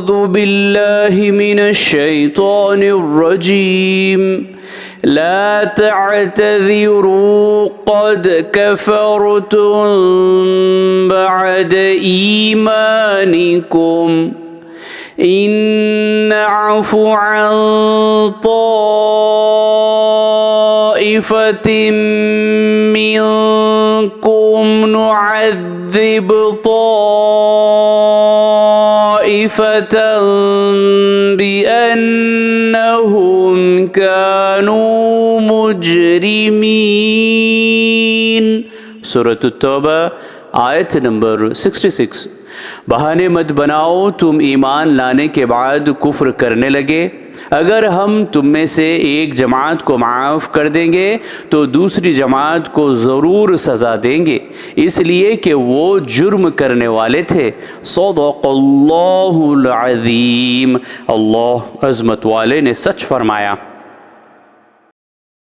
أعوذ بالله من الشيطان الرجيم لا تعتذروا قد كفرتم بعد إيمانكم إن نعف عن طائفة منكم نعذب طائفة بأنهم كانوا मुजरिमीन। सूरत तौबा आयत नंबर 66। बहाने मत बनाओ तुम ईमान लाने के बाद कुफ्र करने लगे। अगर हम तुम में से एक जमात को माफ़ कर देंगे तो दूसरी जमात को ज़रूर सज़ा देंगे, इसलिए कि वो जुर्म करने वाले थे। सदक़ल्लाहुल अज़ीम। अल्लाह अज़मत वाले ने सच फरमाया।